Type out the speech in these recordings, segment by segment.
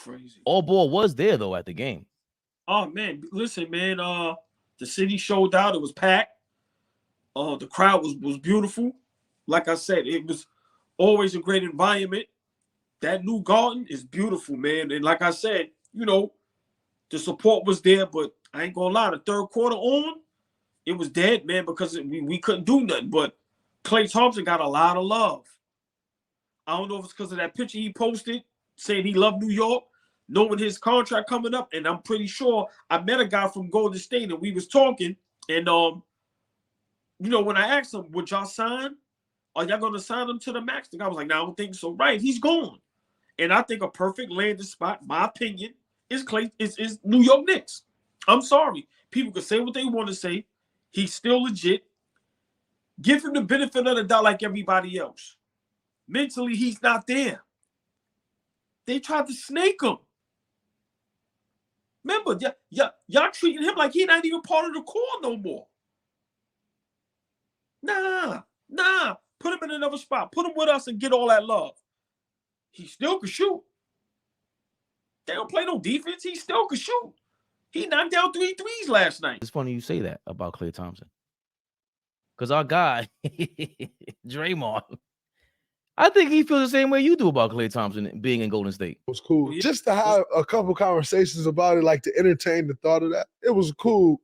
Crazy. AllBall was there though at the game. Oh man, listen, man. The city showed out. It was packed. The crowd was beautiful. Like I said, it was always a great environment. That new garden is beautiful, man. And like I said, you know, the support was there, but I ain't gonna lie, the third quarter on, it was dead, man, because we couldn't do nothing. But Klay Thompson got a lot of love. I don't know if it's because of that picture he posted saying he loved New York, knowing his contract coming up. And I'm pretty sure I met a guy from Golden State and we was talking. And, you know, when I asked him, would y'all sign? Are y'all going to sign him to the max? The guy was like, no, I don't think so. Right, he's gone. And I think a perfect landing spot, my opinion, is New York Knicks. I'm sorry. People can say what they want to say. He's still legit. Give him the benefit of the doubt like everybody else. Mentally, he's not there. They tried to snake him. Remember, y'all treating him like he's not even part of the core no more. Nah. Put him in another spot. Put him with us and get all that love. He still can shoot. They don't play no defense. He still can shoot. He knocked down 3 threes last night. It's funny you say that about Klay Thompson. Because our guy, Draymond, I think he feels the same way you do about Klay Thompson being in Golden State. It was cool. Yeah. Just to have a couple conversations about it, like to entertain the thought of that. It was cool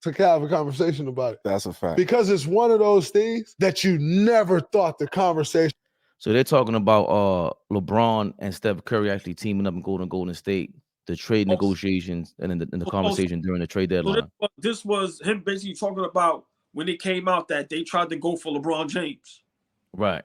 to have a conversation about it. That's a fact. Because it's one of those things that you never thought the conversation. So they're talking about LeBron and Steph Curry actually teaming up and going to Golden State, the trade negotiations, and in the conversation during the trade deadline. So this was him basically talking about when it came out that they tried to go for LeBron James. Right.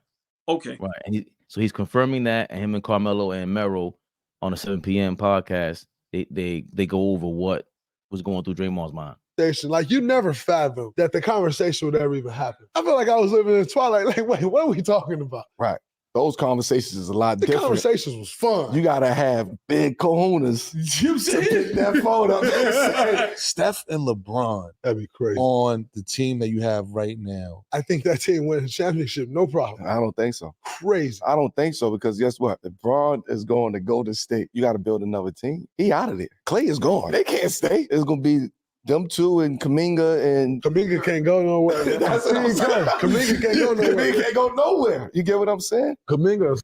Okay. Right. And he's confirming that, and him and Carmelo and Mero on the 7 p.m. podcast, they go over what was going through Draymond's mind. Like, you never fathomed that the conversation would ever even happen. I feel like I was living in Twilight. Like, wait, what are we talking about? Right. Those conversations is a lot different. The conversations was fun. You got to have big cojones to pick that phone up and say, Steph and LeBron. That'd be crazy. On the team that you have right now. I think that team wins a championship, no problem. I don't think so. Crazy. I don't think so because guess what? If LeBron is going to Golden State, you got to build another team. He out of there. Klay is gone. They can't stay. It's going to be them two and Kuminga and Kuminga can't go nowhere. That's what I'm saying. Kuminga can't go nowhere. Kuminga can't go nowhere. You get what I'm saying? Kuminga is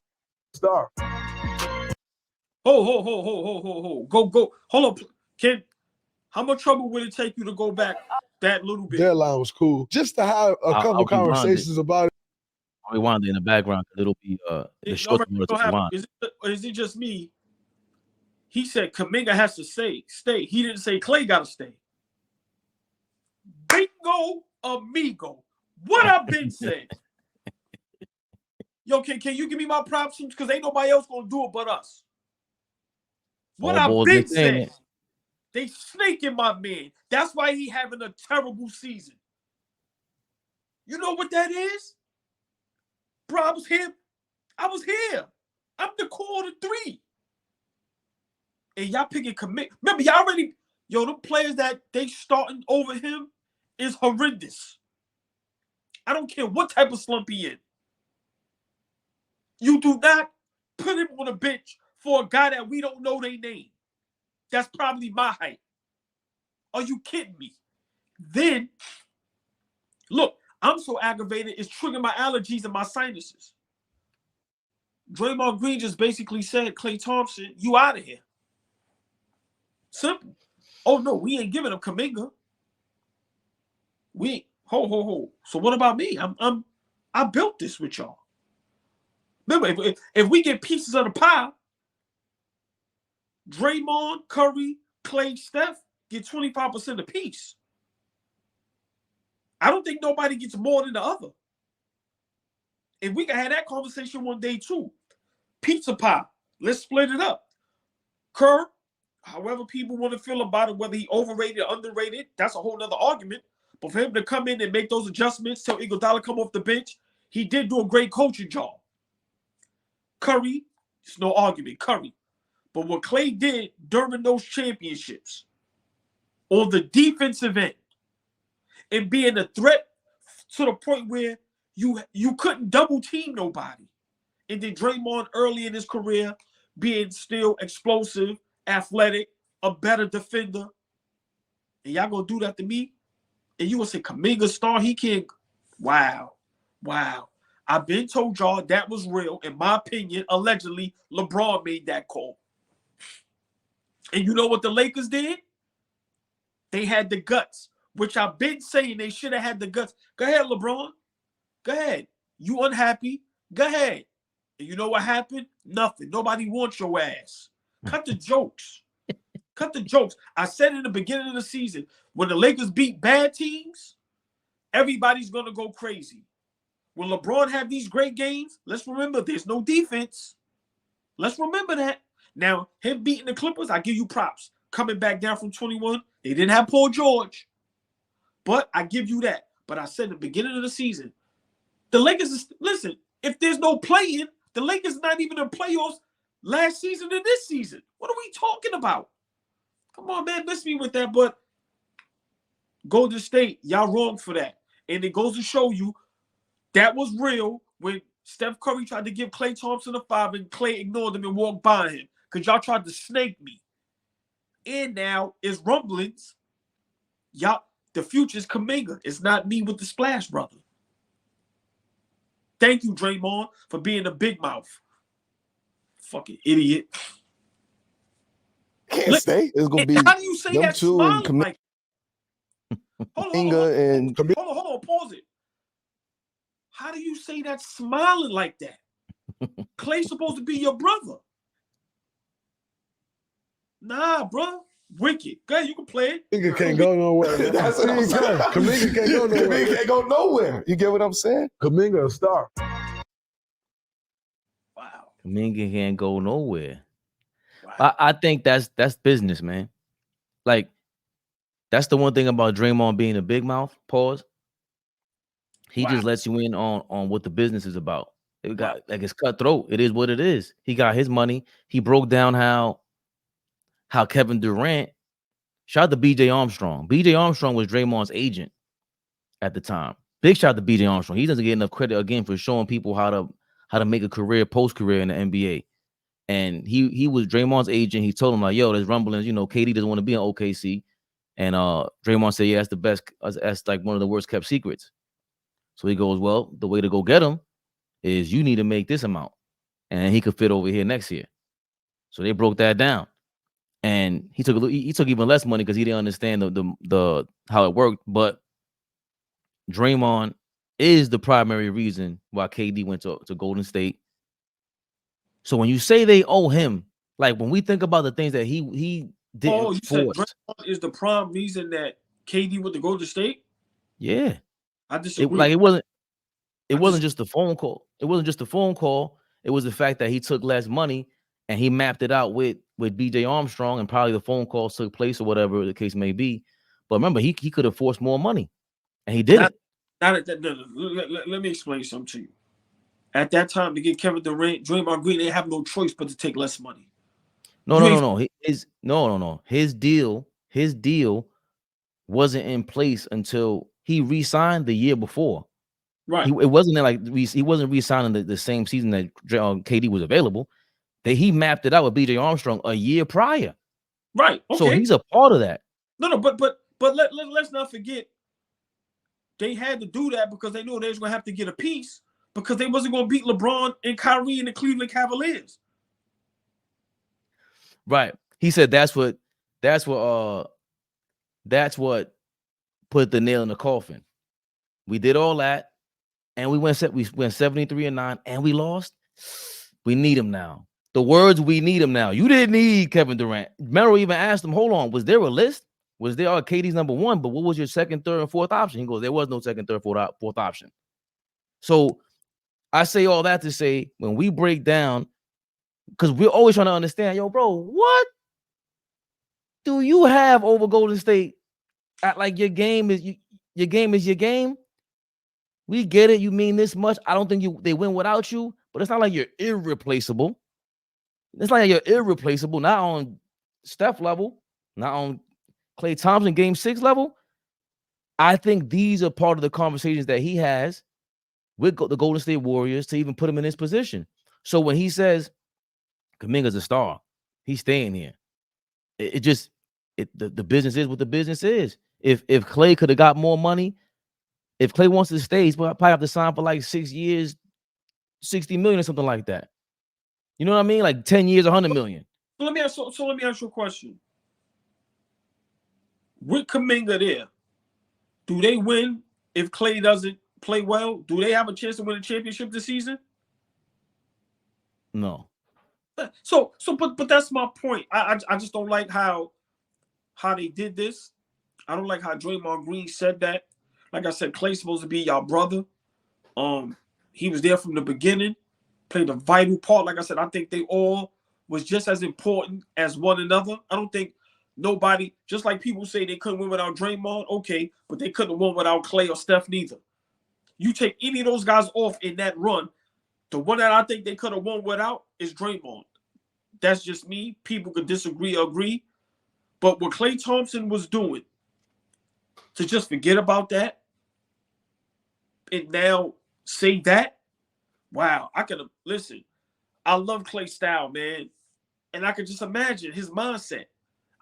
a star. Ho. Go. Hold up. How much trouble would it take you to go back that little bit? Deadline was cool. Just to have a couple conversations about it. We wanted in the background because it'll be the short. Is it just me? He said Kuminga has to stay. He didn't say Klay got to stay. Bingo, amigo. What I've been saying. Yo, can you give me my props? Because ain't nobody else gonna do it but us. What I've been saying. They snaking my man. That's why he having a terrible season. You know what that is? Bro, I was here. I'm the core of the three. And y'all picking commit. Remember, y'all already, the players that they starting over him is horrendous. I don't care what type of slump he in. You do not put him on a bench for a guy that we don't know their name. That's probably my height. Are you kidding me? Then, look, I'm so aggravated, it's triggering my allergies and my sinuses. Draymond Green just basically said, Klay Thompson, you out of here. Simple. Oh, no, we ain't giving him Kuminga. We ho. So what about me? I built this with y'all. Remember, if we get pieces of the pie, Draymond, Curry, Klay, Steph get 25% apiece. I don't think nobody gets more than the other. And we can have that conversation one day too. Pizza pie. Let's split it up. Kerr, however people want to feel about it, whether he overrated or underrated, that's a whole nother argument. But for him to come in and make those adjustments, tell Iguodala come off the bench, he did do a great coaching job. Curry, it's no argument, Curry. But what Klay did during those championships on the defensive end and being a threat to the point where you couldn't double team nobody. And then Draymond early in his career being still explosive, athletic, a better defender. And y'all gonna do that to me? And you gonna say Kuminga star, he can't. Wow. I've been told y'all that was real. In my opinion, allegedly, LeBron made that call. And you know what the Lakers did? They had the guts, which I've been saying they should have had the guts. Go ahead, LeBron. Go ahead. You unhappy? Go ahead. And you know what happened? Nothing. Nobody wants your ass. Cut the jokes. Cut the jokes. I said in the beginning of the season, when the Lakers beat bad teams, everybody's going to go crazy. When LeBron have these great games, let's remember there's no defense. Let's remember that. Now, him beating the Clippers, I give you props. Coming back down from 21, they didn't have Paul George. But I give you that. But I said in the beginning of the season, the Lakers, listen, if there's no play-in, the Lakers not even in playoffs last season and this season. What are we talking about? Come on, man, miss me with that. But Golden State, y'all wrong for that. And it goes to show you that was real when Steph Curry tried to give Klay Thompson a 5 and Klay ignored him and walked by him because y'all tried to snake me. And now it's rumblings. Y'all, the future's Kuminga. It's not me with the splash, brother. Thank you, Draymond, for being a big mouth. Fucking idiot. Can't stay. It's gonna be how do you say them that two and smiling like? Hold on, and pause it. How do you say that smiling like that? Klay's supposed to be your brother. Nah, bro. Wicked. Go ahead, you can play it. Kuminga can't go nowhere. That's what I'm saying. Kuminga can't go nowhere. Kuminga can't go nowhere. You get what I'm saying? Kuminga a star. Wow. Kuminga can't go nowhere. Wow. I think that's business, man. Like, that's the one thing about Draymond being a big mouth. Pause. He just lets you in on what the business is about. It got like it's cutthroat. It is what it is. He got his money. He broke down how Kevin Durant. Shout out to B.J. Armstrong. B.J. Armstrong was Draymond's agent at the time. Big shout out to B.J. Armstrong. He doesn't get enough credit again for showing people how to make a career, post-career in the NBA. And he was Draymond's agent. He told him like, yo, there's rumblings, KD doesn't want to be in OKC. And Draymond said, yeah, that's the best. That's like one of the worst kept secrets. So he goes, well, the way to go get him is you need to make this amount. And he could fit over here next year. So they broke that down. And he took even less money because he didn't understand the how it worked. But Draymond is the primary reason why KD went to Golden State. So when you say they owe him, like when we think about the things that he did, you said Draymond is the prime reason that KD went to Golden State? Yeah, I disagree. It wasn't just the phone call. It wasn't just the phone call. It was the fact that he took less money and he mapped it out with B.J. Armstrong, and probably the phone calls took place or whatever the case may be. But remember, he could have forced more money, and he didn't. Let me explain something to you. At that time, to get Kevin Durant, Draymond Green, they have no choice but to take less money. No. His deal wasn't in place until he re-signed the year before. Right. It wasn't like he wasn't re-signing the same season that KD was available. He mapped it out with B.J. Armstrong a year prior. Right. Okay. So he's a part of that. No, but let's not forget they had to do that because they knew they was gonna have to get a piece because they wasn't gonna beat LeBron and Kyrie and the Cleveland Cavaliers. Right. He said that's what put the nail in the coffin. We did all that, and we went 73-9, and we lost. We need him now. The words, we need him now. You didn't need Kevin Durant. Merrill even asked him, hold on, was there a list? Was there KD's number one, but what was your second, third, and fourth option? He goes, there was no second, third, fourth option. So I say all that to say, when we break down, because we're always trying to understand, yo, bro, what do you have over Golden State? Act like your game is your game. We get it. You mean this much. I don't think they win without you, but it's not like you're irreplaceable. It's like you're irreplaceable, not on Steph level, not on Klay Thompson game 6 level. I think these are part of the conversations that he has with the Golden State Warriors to even put him in this position. So when he says, Kuminga's a star. He's staying here. The business is what the business is. If Klay could have got more money, if Klay wants to stay, he's probably have to sign for like 6 years, 60 million or something like that. You know what I mean? Like 10 years, 100 million. So let me ask you a question. With Kuminga there, do they win if Klay doesn't play well? Do they have a chance to win a championship this season? No. But that's my point. I just don't like how they did this. I don't like how Draymond Green said that. Like I said, Klay's supposed to be y'all brother. He was there from the beginning, played a vital part. Like I said, I think they all was just as important as one another. I don't think nobody, just like people say they couldn't win without Draymond, okay, but they couldn't have won without Klay or Steph neither. You take any of those guys off in that run, the one that I think they could have won without is Draymond. That's just me. People could disagree or agree. But what Klay Thompson was doing, to just forget about that and now say that, wow, I could have, listen, I love Klay's style, man. And I could just imagine his mindset.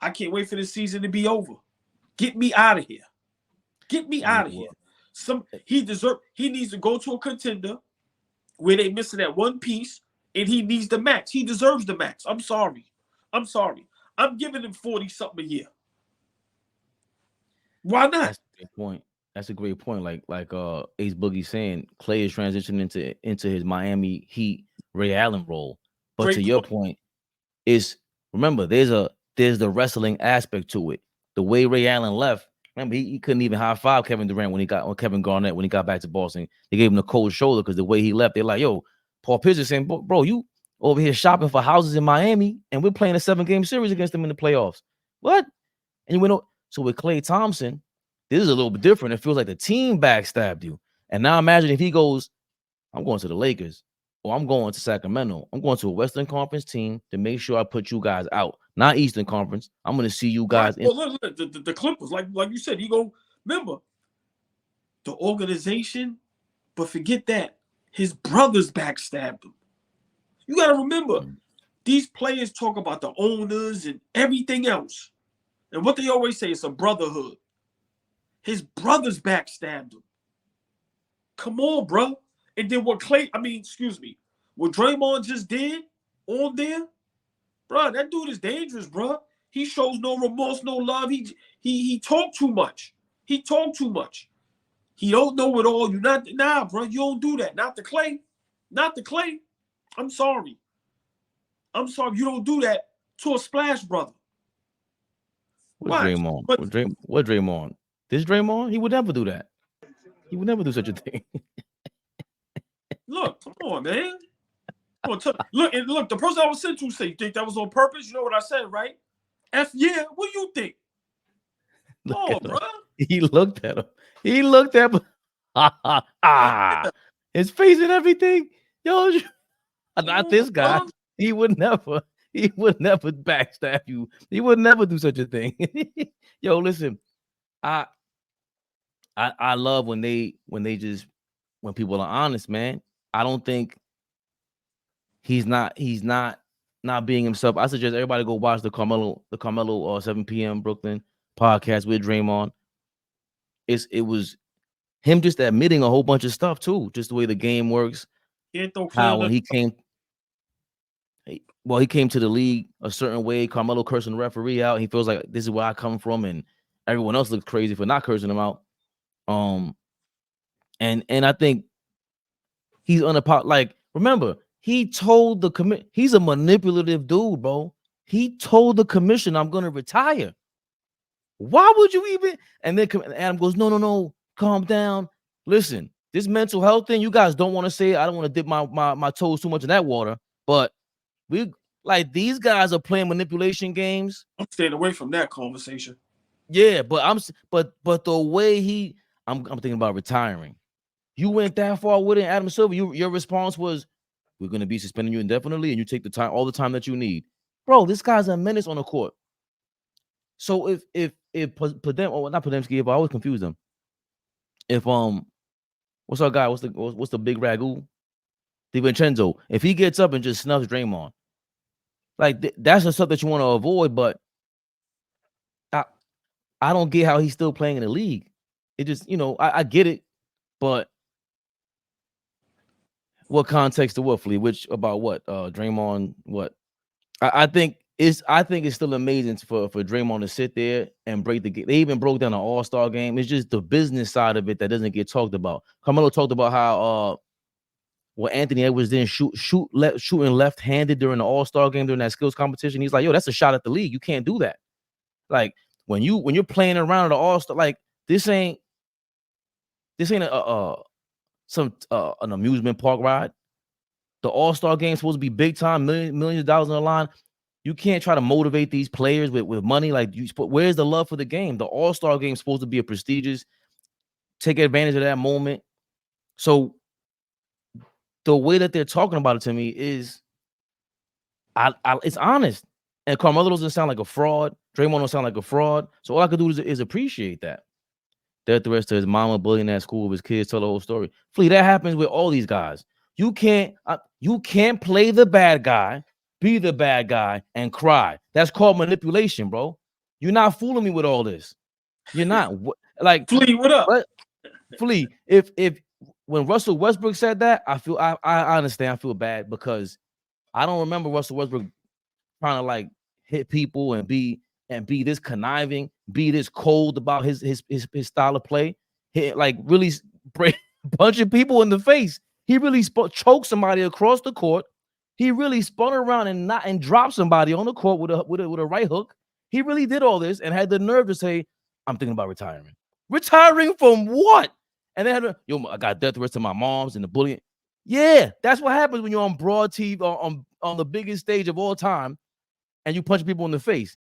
I can't wait for this season to be over. Get me out of here. Get me out of here. He needs to go to a contender where they missing that one piece, and he needs the max. He deserves the max. I'm sorry. I'm giving him 40-something a year. Why not? That's a great point. That's a great point. Like Ace Boogie saying, Klay is transitioning into his Miami Heat Ray Allen role. But Great to your point, is remember there's the wrestling aspect to it. The way Ray Allen left, remember he couldn't even high five Kevin Durant when he got back to Boston. They gave him the cold shoulder because the way he left, they're like, yo, Paul Pierce is saying, bro, you over here shopping for houses in Miami, and we're playing a 7-game series against them in the playoffs. What? And you went. So with Klay Thompson, this is a little bit different. It feels like the team backstabbed you. And now imagine if he goes, I'm going to the Lakers, or I'm going to Sacramento. I'm going to a Western Conference team to make sure I put you guys out, not Eastern Conference. I'm going to see you guys. Right. Well, look, the Clippers, like you said, remember the organization, but forget that his brothers backstabbed him. You got to remember, these players talk about the owners and everything else. And what they always say, it's a brotherhood. His brothers backstabbed him. Come on, bro. And then what Draymond just did on there, bro, that dude is dangerous, bro. He shows no remorse, no love. He talked too much. He don't know it all. Bro. You don't do that. Not the Klay. I'm sorry. You don't do that to a Splash brother. What Draymond? This Draymond? He would never do that. He would never do such a thing. Look, come on, man. Look, the person I was sent to say, you think that was on purpose? You know what I said, right? Yeah. What do you think? Oh, bro. He looked at him. His face and everything. Yo, not this guy. Bro. He would never backstab you. He would never do such a thing. Yo, listen, I love when when people are honest, man. I don't think he's not being himself. I suggest everybody go watch the Carmelo 7 p.m. Brooklyn podcast with Draymond. It was him just admitting a whole bunch of stuff too, just the way the game works. How when he came to the league a certain way, Carmelo cursing the referee out. He feels like this is where I come from, and everyone else looks crazy for not cursing him out. And I think he's like, remember, he told the he's a manipulative dude, bro. He told the commission, I'm gonna retire. Why would you even? And then Adam goes, no, calm down. Listen, this mental health thing, you guys don't want to say it. I don't want to dip my toes too much in that water, but these guys are playing manipulation games. I'm staying away from that conversation. Yeah, but the way I'm thinking about retiring. You went that far with it, Adam Silver. Your response was, we're gonna be suspending you indefinitely, and you take all the time that you need. Bro, this guy's a menace on the court. So if Podemski, if I always confuse them. If what's our guy? What's the big ragu? DiVincenzo. If he gets up and just snuffs Draymond, Like that's the stuff that you want to avoid. But I don't get how he's still playing in the league. It just, I get it, but what context to what, Flea? Which about what? Draymond, what? I think it's still amazing for Draymond to sit there and break the game. They even broke down an All-Star game. It's just the business side of it that doesn't get talked about. Carmelo talked about how Anthony Edwards didn't shooting left-handed during the All-Star game during that skills competition. He's like, yo, that's a shot at the league. You can't do that. Like when you're playing around at the All-Star, like this ain't an amusement park ride. The All-Star game is supposed to be big time, millions of dollars on the line. You can't try to motivate these players with money. Like, where's the love for the game? The All-Star game is supposed to be a prestigious, take advantage of that moment. So the way that they're talking about it to me is, it's honest. And Carmelo doesn't sound like a fraud. Draymond don't sound like a fraud. So all I could do is appreciate that. Death threats to his mama, bullying at school with his kids, tell the whole story. Flea, that happens with all these guys. You can't play the bad guy, be the bad guy, and cry. That's called manipulation, bro. You're not fooling me with all this. You're not. Like, Flea, what up? Flea, if when Russell Westbrook said that, I understand. I feel bad because I don't remember Russell Westbrook trying to like hit people and be this conniving, be this cold about his style of play. Like really punching people in the face. He really choked somebody across the court. He really spun around and dropped somebody on the court with a right hook. He really did all this and had the nerve to say, "I'm thinking about retiring." Retiring from what? And they had I got death threats to my moms and the bullying. Yeah, that's what happens when you're on broad TV on the biggest stage of all time, and you punch people in the face.